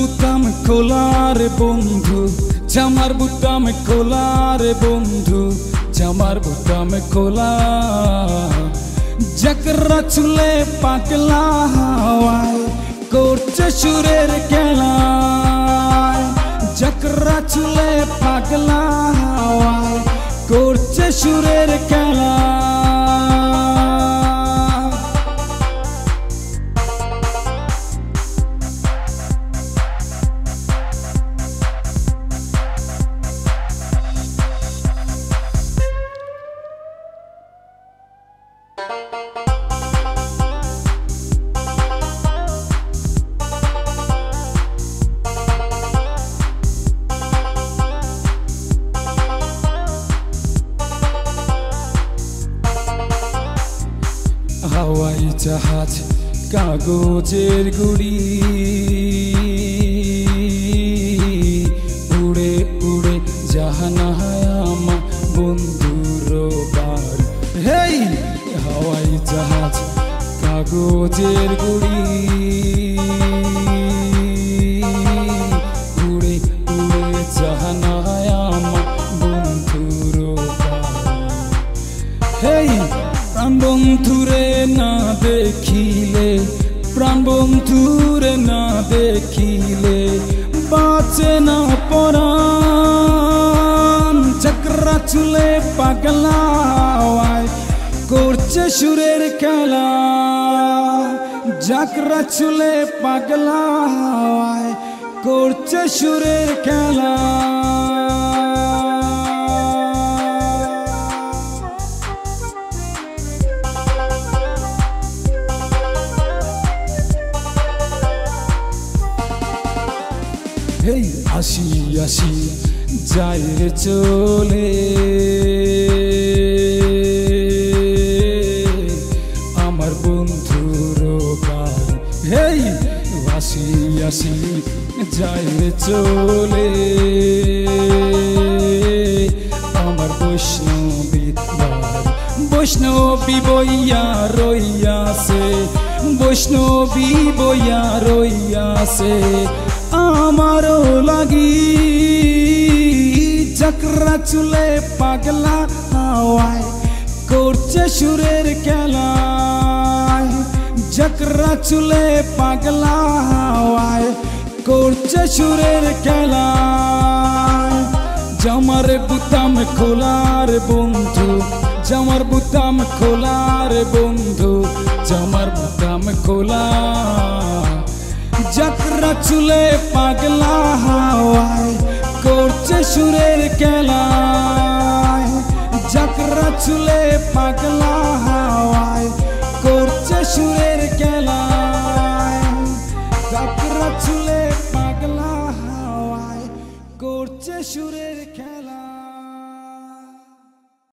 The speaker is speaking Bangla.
বুতাম খোলা রে বন্ধু, জামার বুতাম খোলা রে বন্ধু, জামার বুতাম খোলা। জকরা চুলে পাগলা হাওয়ায় করছে সুরের খেলা, জকরা চুলে পাগলা হাওয়ায় করছে সুরের খেলা। হাওয়াই জাহাজ কাগজের গুড়ি, উড়ে উড়ে জাহানা আমার বন্ধুর বাড়ি। হেই হাওয়াই জাহাজ কাগজের গুড়ি, উড়ে উড়ে জাহানা আমার বন্ধুর বাড়ি। হেই প্রাণ বন্ধুরে না দেখিলে, প্রাণ বন্ধুরে না দেখিলে বাঁচে না পরাণ। জকরা চুলে পাগলা হাওয়ায় করছে সুরের খেলা, জকরা চুলে পাগলা হাওয়ায় করছে সুরের খেলা। হেই আসি আসি যায় রে চলে, আমার বন্ধুর বাড়ি। হেই আসি আসি যায় রে চলে, আমার বৈষ্ণবী বাড়ি। বৈষ্ণবী বইয়া রইয়াছে, বৈষ্ণবী বইয়া রইয়াছে আমারও লাগি। জকরা চুলে পাগলা হাওয়ায় করছে সুরের খেলা, জকরা চুলে পাগলা হাওয়ায় করছে সুরের খেলা। জামার বুতাম খোলা রে বন্ধু, জামার বুতাম খোলা রে বন্ধু, জামার বুতাম খোলা। জকরা চুলে পাগলা হাওয়ায় করছে সুরের খেলা, জকরা চুলে পাগলা হাওয়ায় করছে সুরের খেলা, জকরা চুলে পাগলা হাওয়ায় করছে সুরের খেলা।